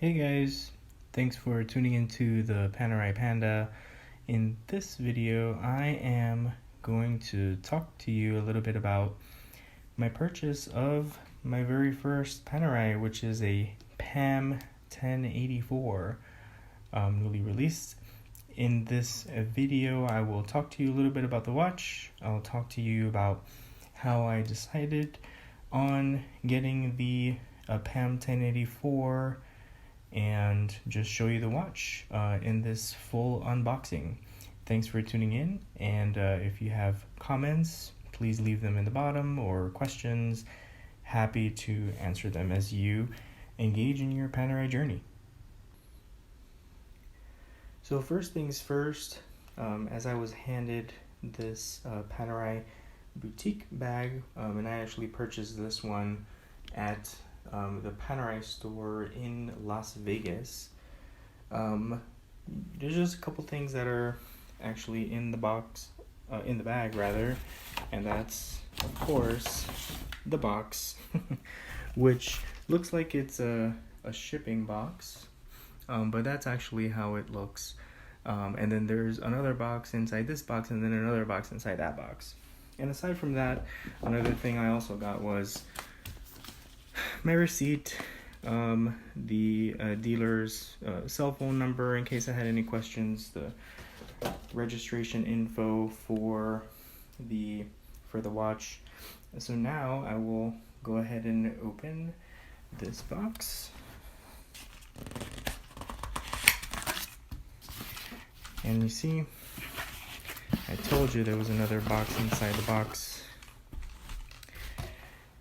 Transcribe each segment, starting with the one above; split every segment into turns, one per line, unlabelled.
Hey guys, thanks for tuning into the Panerai Panda. In this video, I am going to talk to you a little bit about my purchase of my very first Panerai, which is a PAM1084, newly released. In this video, I will talk to you a little bit about the watch. I'll talk to you about how I decided on getting the PAM1084 and just show you the watch in this full unboxing. Thanks for tuning in, and if you have comments, please leave them in the bottom, or questions. Happy to answer them as you engage in your Panerai journey. So first things first, as I was handed this Panerai boutique bag, and I actually purchased this one at the Panerai store in Las Vegas. There's just a couple things that are actually in the box, in the bag rather, and that's of course the box, which looks like it's a shipping box, but that's actually how it looks. And then there's another box inside this box, and then another box inside that box. And aside from that, another thing I also got was my receipt, the dealer's cell phone number in case I had any questions, the registration info for the watch. So now I will go ahead and open this box. And you see, I told you there was another box inside the box.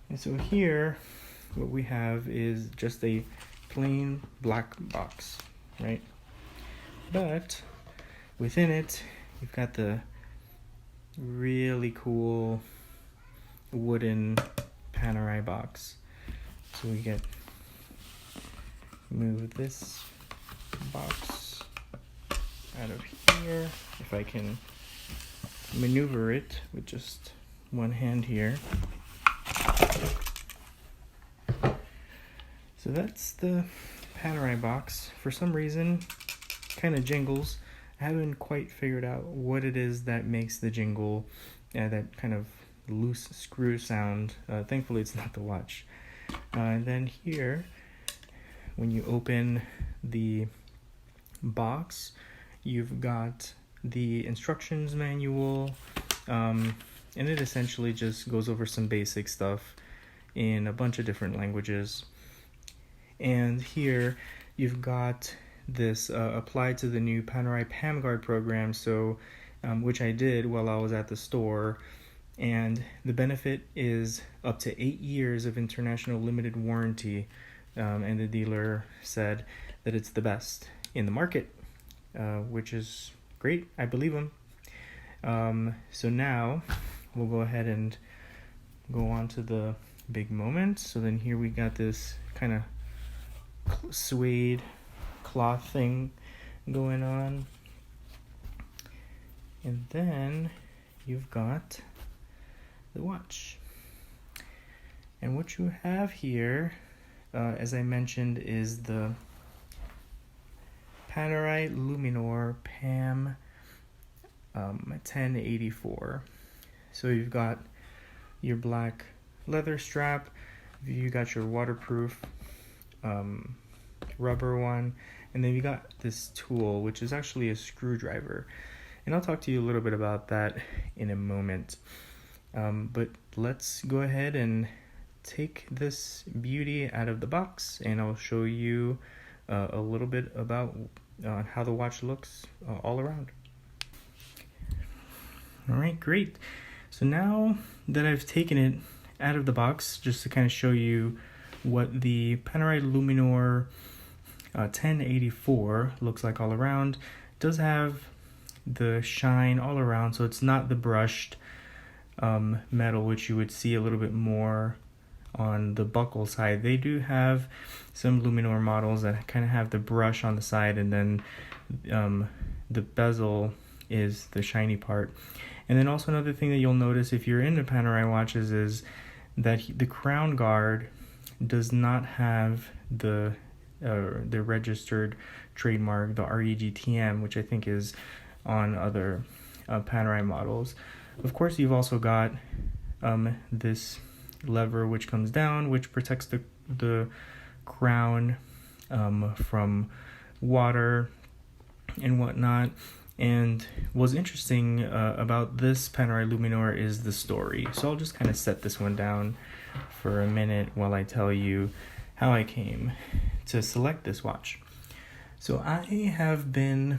And so here, what we have is just a plain black box, right? But within it, you've got the really cool wooden Panerai box. So we move this box out of here, if I can maneuver it with just one hand here. So that's the Panerai box. For some reason, kind of jingles. I haven't quite figured out what it is that makes the jingle, that kind of loose screw sound. Thankfully, it's not the watch. And then here, when you open the box, you've got the instructions manual, and it essentially just goes over some basic stuff in a bunch of different languages. And here you've got this applied to the new Panerai PAM Guard program, so which I did while I was at the store. And the benefit is up to 8 years of international limited warranty, and the dealer said that it's the best in the market, which is great. I believe him. So now we'll go ahead and go on to the big moment. So then here we got this kind of suede cloth thing going on, and then you've got the watch. And what you have here, as I mentioned, is the Panerai Luminor PAM 1084. So you've got your black leather strap, you got your waterproof rubber one, and then you got this tool, which is actually a screwdriver. And I'll talk to you a little bit about that in a moment. But let's go ahead and take this beauty out of the box, and I'll show you a little bit about how the watch looks all around. All right, great. So now that I've taken it out of the box, just to kind of show you what the Panerai Luminor 1084 looks like all around. It does have the shine all around, so it's not the brushed metal, which you would see a little bit more on the buckle side. They do have some Luminor models that kind of have the brush on the side, and then the bezel is the shiny part. And then also another thing that you'll notice if you're into Panerai watches is that the crown guard does not have the their registered trademark, the REGTM, which I think is on other Panerai models. Of course, you've also got this lever which comes down, which protects the crown from water and whatnot. And what's interesting about this Panerai Luminor is the story. So I'll just kind of set this one down for a minute while I tell you how I came to select this watch. So I have been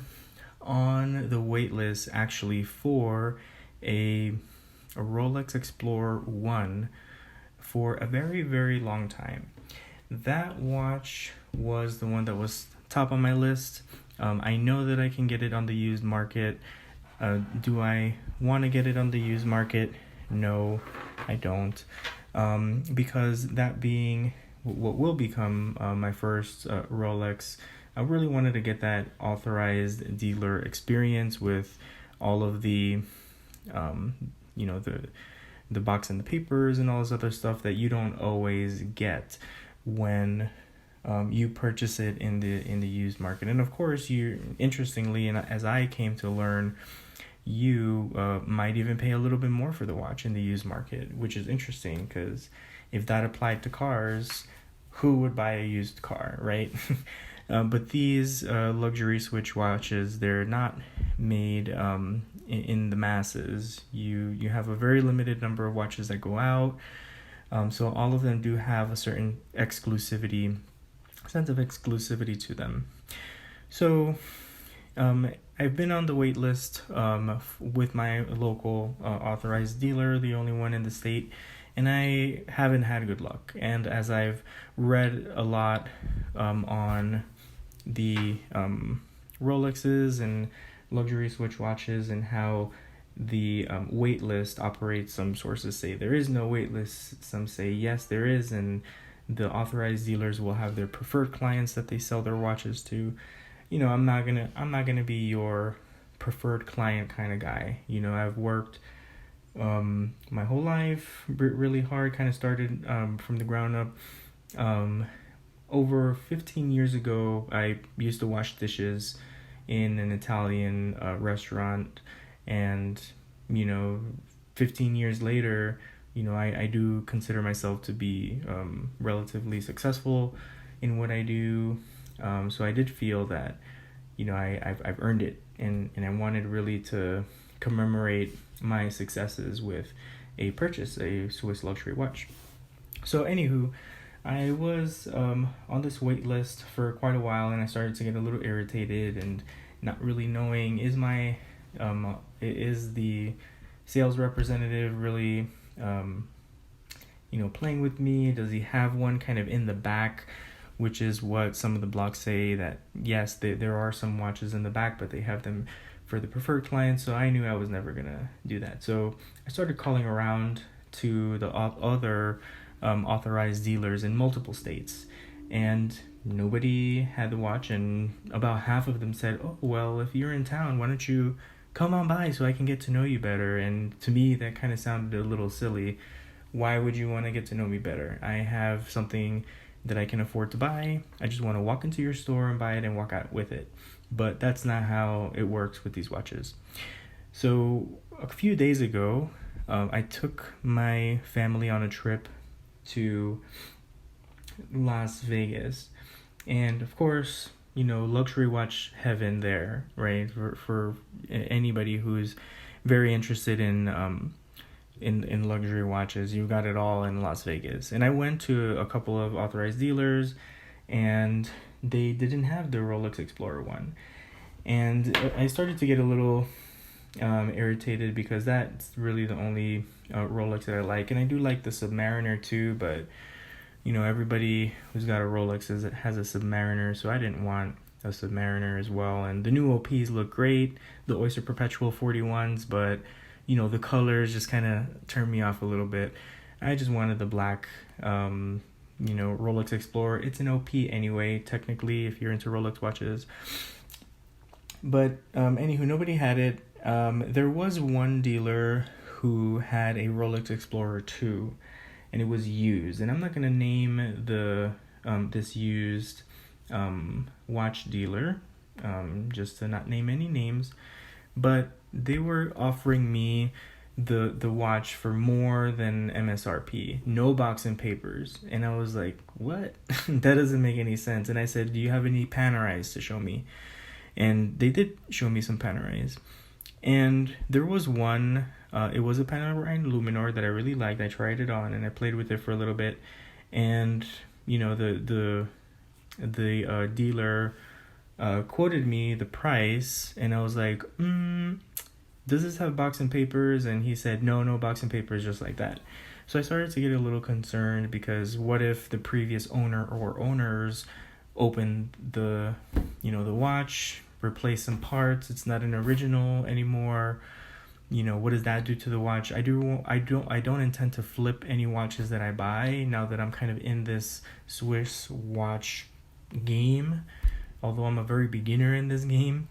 on the wait list actually for a Rolex Explorer 1 for a very, very long time. That watch was the one that was top on my list. I know that I can get it on the used market. Do I want to get it on the used market? No, I don't. Because that being what will become my first Rolex, I really wanted to get that authorized dealer experience with all of the, the box and the papers and all this other stuff that you don't always get when you purchase it in the used market. And of course, interestingly, and as I came to learn, you might even pay a little bit more for the watch in the used market, which is interesting because if that applied to cars, who would buy a used car, right? But these luxury switch watches, they're not made in the masses. You have a very limited number of watches that go out. So all of them do have a certain sense of exclusivity to them. So I've been on the wait list with my local authorized dealer, the only one in the state, and I haven't had good luck. And as I've read a lot on the Rolexes and luxury switch watches and how the wait list operates, some sources say there is no wait list, some say yes there is, and the authorized dealers will have their preferred clients that they sell their watches to. I'm not gonna be your preferred client kind of guy. I've worked my whole life really hard, kind of started from the ground up. Over 15 years ago, I used to wash dishes in an Italian restaurant, and 15 years later, I do consider myself to be relatively successful in what I do. So I did feel that I've earned it, and I wanted really to commemorate my successes with a Swiss luxury watch. So anywho, I was on this wait list for quite a while, and I started to get a little irritated and not really knowing, is the sales representative really playing with me? Does he have one kind of in the back, which is what some of the blogs say, that yes, there are some watches in the back, but they have them for the preferred clients. So I knew I was never gonna do that. So I started calling around to the other authorized dealers in multiple states, and nobody had the watch. And about half of them said, "Oh, well, if you're in town, why don't you come on by so I can get to know you better?" And to me, that kind of sounded a little silly. Why would you want to get to know me better? I have something that I can afford to buy. I just want to walk into your store and buy it and walk out with it. But that's not how it works with these watches. So a few days ago, I took my family on a trip to Las Vegas. And of course, luxury watch heaven there, right? For anybody who's very interested in luxury watches, you got it all in Las Vegas. And I went to a couple of authorized dealers, and they didn't have the Rolex Explorer 1. And I started to get a little irritated because that's really the only Rolex that I like. And I do like the Submariner too, but everybody who's got a Rolex has a Submariner, so I didn't want a Submariner as well. And the new OPs look great, the Oyster Perpetual 41s, but the colors just kind of turned me off a little bit. I just wanted the black Rolex Explorer. It's an OP anyway, technically, if you're into Rolex watches. But anywho, nobody had it. There was one dealer who had a Rolex Explorer 2, and it was used. And I'm not going to name the this used watch dealer, just to not name any names, but they were offering me the watch for more than MSRP, no box and papers, and I was like, what? That doesn't make any sense. And I said, do you have any Panerais to show me? And they did show me some Panerais, and there was one. It was a Panerai Luminor that I really liked. I tried it on and I played with it for a little bit, and the dealer quoted me the price, and I was like, does this have box and papers? And he said, no box and papers, just like that. So I started to get a little concerned, because what if the previous owner or owners opened the watch, replace some parts, it's not an original anymore? What does that do to the watch? I don't intend to flip any watches that I buy, now that I'm kind of in this Swiss watch game, although I'm a very beginner in this game.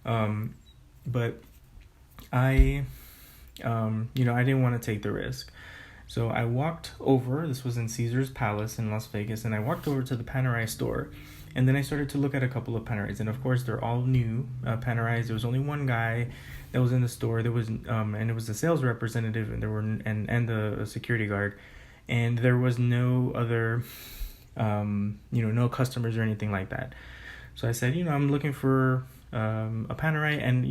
But I didn't want to take the risk. So I walked over, this was in Caesar's Palace in Las Vegas, and I walked over to the Panerai store, and then I started to look at a couple of Panerais, and of course they're all new Panerais. There was only one guy that was in the store. There was and it was a sales representative, and there were and the security guard, and there was no other no customers or anything like that. So I said, I'm looking for a Panerai, and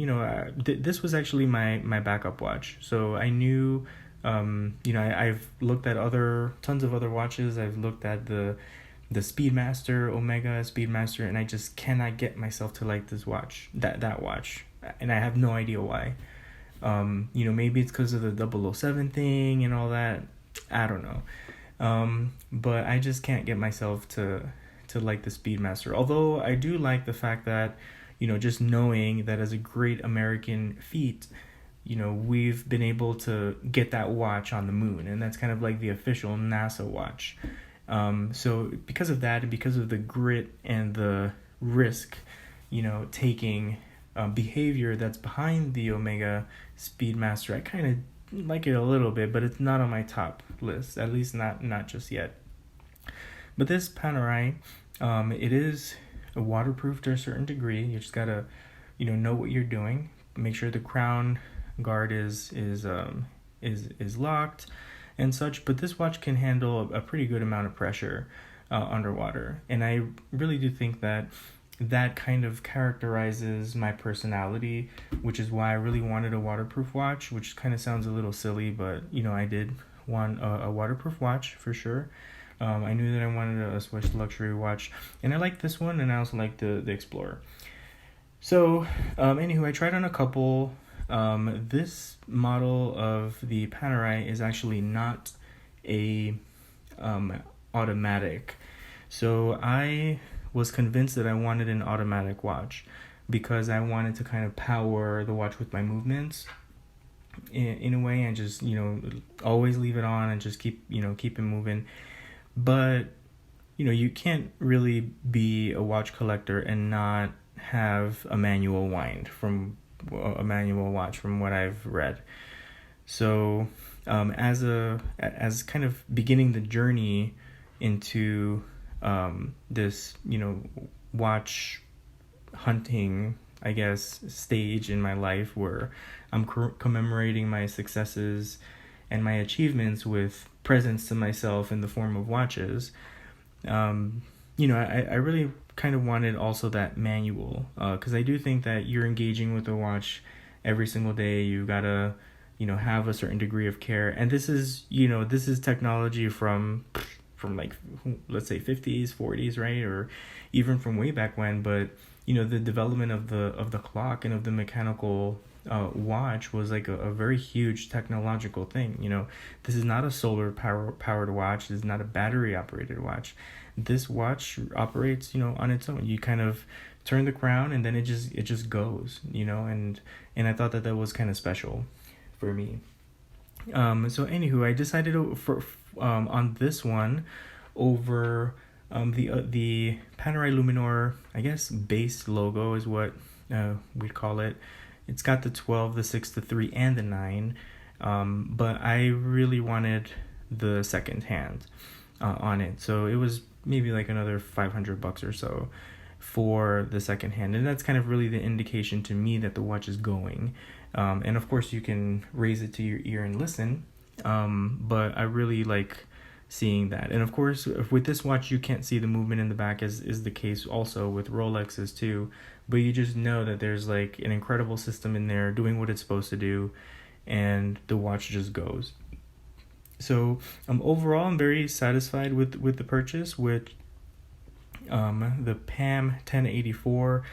this was actually my backup watch. So I knew, I've looked at tons of other watches. I've looked at the Speedmaster, Omega Speedmaster, and I just cannot get myself to like this watch, that watch, and I have no idea why. Maybe it's because of the 007 thing and all that. I don't know. But I just can't get myself to like the Speedmaster. Although I do like the fact that, just knowing that as a great American feat, we've been able to get that watch on the moon, and that's kind of like the official NASA watch. So because of that, and because of the grit and the risk, taking behavior that's behind the Omega Speedmaster, I kind of like it a little bit, but it's not on my top list, at least not just yet. But this Panerai, it is waterproof to a certain degree. You just gotta, know what you're doing. Make sure the crown guard is locked and such. But this watch can handle a pretty good amount of pressure underwater, and I really do think that kind of characterizes my personality, which is why I really wanted a waterproof watch, which kind of sounds a little silly, but I did want a waterproof watch for sure. I knew that I wanted a Swiss luxury watch, and I like this one, and I also like the Explorer. So, anywho, I tried on a couple. This model of the Panerai is actually not a automatic. So I was convinced that I wanted an automatic watch, because I wanted to kind of power the watch with my movements in a way, and just always leave it on and just keep it moving. But you can't really be a watch collector and not have a manual watch from what I've read. So as kind of beginning the journey into this watch hunting, I guess, stage in my life, where I'm commemorating my successes and my achievements with presents to myself in the form of watches. I really kind of wanted also that manual, because I do think that you're engaging with a watch every single day. You gotta have a certain degree of care, and this is technology from like, let's say 50s, 40s, right, or even from way back when. But the development of the clock and of the mechanical watch was like a very huge technological thing. This is not a solar powered watch. This is not a battery operated watch. This watch operates on its own. You kind of turn the crown, and then it just goes, and I thought that was kind of special for me. So anywho, I decided for on this one over the Panerai Luminor, I guess base logo is what we'd call it. It's got the 12, the 6, the 3, and the 9, but I really wanted the second hand on it. So it was maybe like another $500 or so for the second hand, and that's kind of really the indication to me that the watch is going. And of course you can raise it to your ear and listen, but I really like seeing that. And of course with this watch you can't see the movement in the back, as is the case also with Rolexes too, but you just know that there's like an incredible system in there doing what it's supposed to do, and the watch just goes. So overall I'm very satisfied with the purchase with the PAM1084.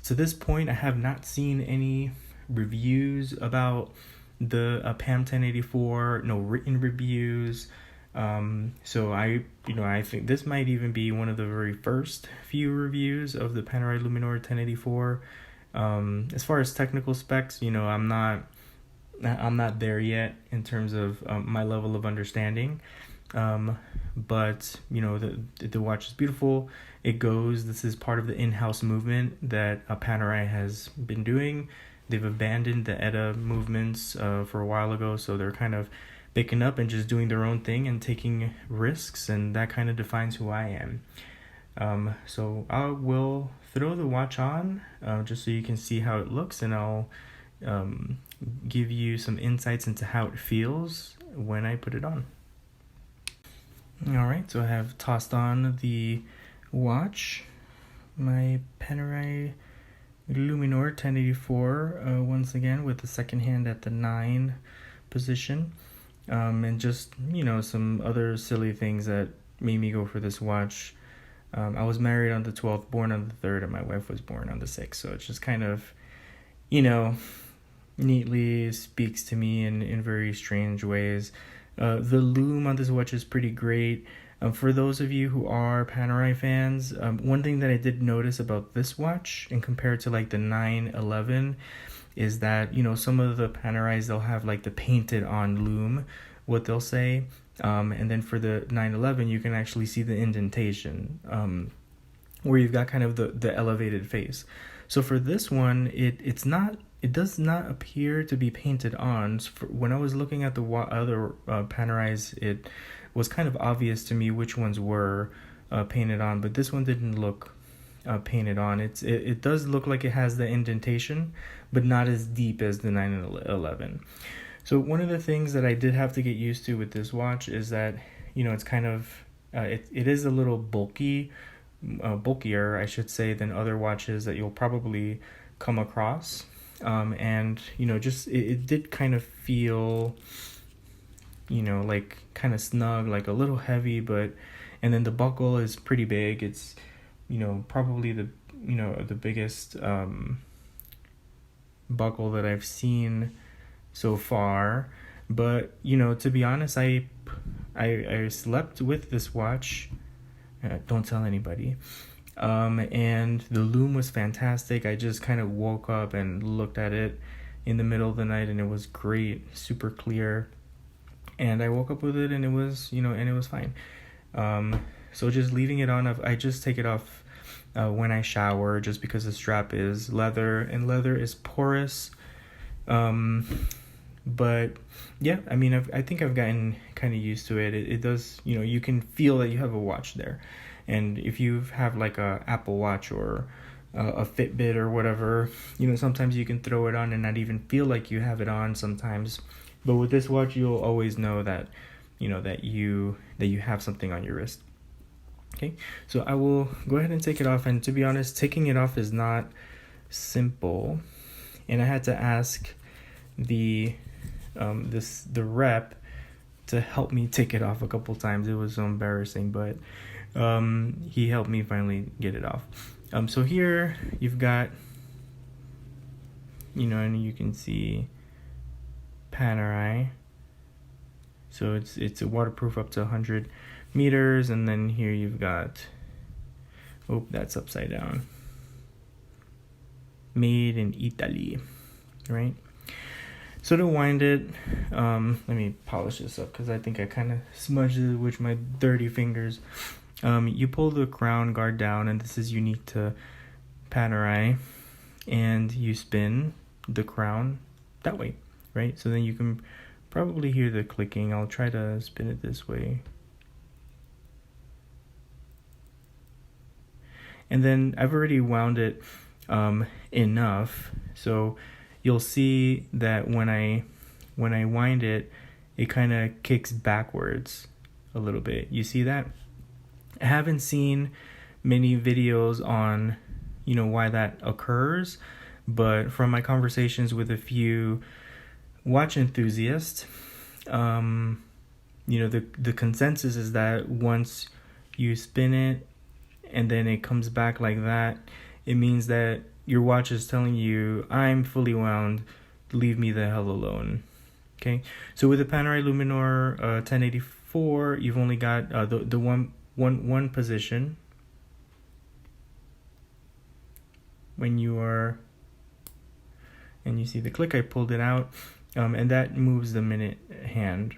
To this point I have not seen any reviews about the PAM1084, no written reviews. So I think this might even be one of the very first few reviews of the Panerai Luminor 1084. As far as technical specs, I'm not there yet in terms of my level of understanding. But the watch is beautiful. It goes. This is part of the in-house movement that Panerai has been doing. They've abandoned the ETA movements for a while ago, so they're kind of picking up and just doing their own thing and taking risks, and that kind of defines who I am. So I will throw the watch on just so you can see how it looks, and I'll give you some insights into how it feels when I put it on. Alright, so I have tossed on the watch, my Panerai Luminor 1084, once again with the second hand at the 9 position, and just some other silly things that made me go for this watch. I was married on the 12th, born on the 3rd, and my wife was born on the 6th, so it's just kind of neatly speaks to me in very strange ways. The lume on this watch is pretty great. For those of you who are Panerai fans, one thing that I did notice about this watch and compared to like the 911 is that some of the Panerais, they'll have like the painted on lume, what they'll say, and then for the 911 you can actually see the indentation, where you've got kind of the elevated face. So for this one, it does not appear to be painted on. When I was looking at the other Panerais, it was kind of obvious to me which ones were painted on, but this one didn't look painted on. It does look like it has the indentation, but not as deep as the 911. So one of the things that I did have to get used to with this watch is that it's kind of it is a little bulkier, I should say, than other watches that you'll probably come across. And just it did kind of feel like kind of snug, like a little heavy, and then the buckle is pretty big. It's probably the biggest buckle that I've seen so far. But to be honest, I slept with this watch, don't tell anybody, and the lume was fantastic. I just kind of woke up and looked at it in the middle of the night, and it was great, super clear, and I woke up with it, and it was and it was fine. So just leaving it on, I just take it off when I shower, just because the strap is leather, and leather is porous. But yeah, I mean, I think I've gotten kind of used to it. It does, you can feel that you have a watch there. And if you have like a Apple Watch or a Fitbit or whatever, sometimes you can throw it on and not even feel like you have it on sometimes. But with this watch, you'll always know that, that you have something on your wrist. Okay, so I will go ahead and take it off. And to be honest, taking it off is not simple. And I had to ask the rep to help me take it off a couple times. It was so embarrassing, but he helped me finally get it off. So here you've got, and you can see Panerai. So it's a waterproof up to 100 meters, and then here you've got, that's upside down. Made in Italy, right? So to wind it, let me polish this up because I think I kind of smudged it with my dirty fingers. You pull the crown guard down, and this is unique to Panerai, and you spin the crown that way, right? So then you can probably hear the clicking. I'll try to spin it this way. And then I've already wound it enough, so you'll see that when I wind it, it kind of kicks backwards a little bit. You see that? I haven't seen many videos on, why that occurs, but from my conversations with a few watch enthusiasts, the consensus is that once you spin it and then it comes back like that, it means that your watch is telling you, I'm fully wound, leave me the hell alone. Okay, so with the Panerai Luminor 1084, you've only got the one position when you are, and you see the click, I pulled it out, and that moves the minute hand.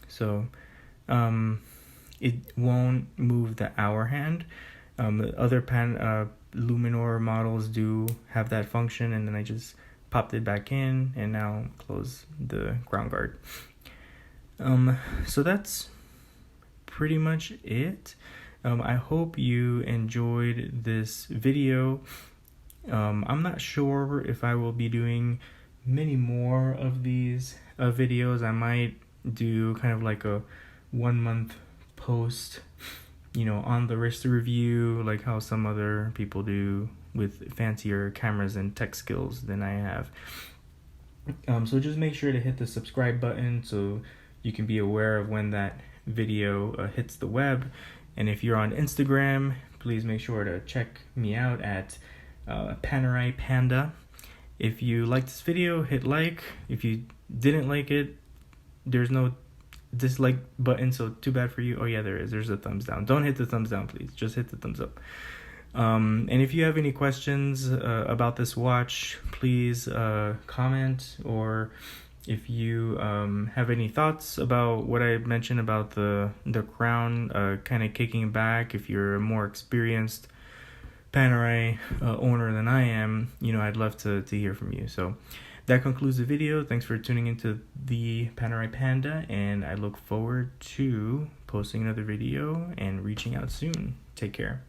So it won't move the hour hand. The other Luminor models do have that function, and then I just popped it back in and now close the ground guard. So that's pretty much it. I hope you enjoyed this video. I'm not sure if I will be doing many more of these videos. I might do kind of like a 1 month post, on the wrist review, like how some other people do with fancier cameras and tech skills than I have. So just make sure to hit the subscribe button so you can be aware of when that video hits the web. And if you're on Instagram, please make sure to check me out at Panerai Panda. If you liked this video, hit like. If you didn't like it, there's no dislike button, so too bad for you. Oh yeah, there is. There's a thumbs down. Don't hit the thumbs down, please. Just hit the thumbs up. And if you have any questions about this watch, please comment, or if you have any thoughts about what I mentioned about the crown kind of kicking back, if you're a more experienced Panerai owner than I am, I'd love to hear from you. So that concludes the video. Thanks for tuning into the Panerai Panda, and I look forward to posting another video and reaching out soon. Take care.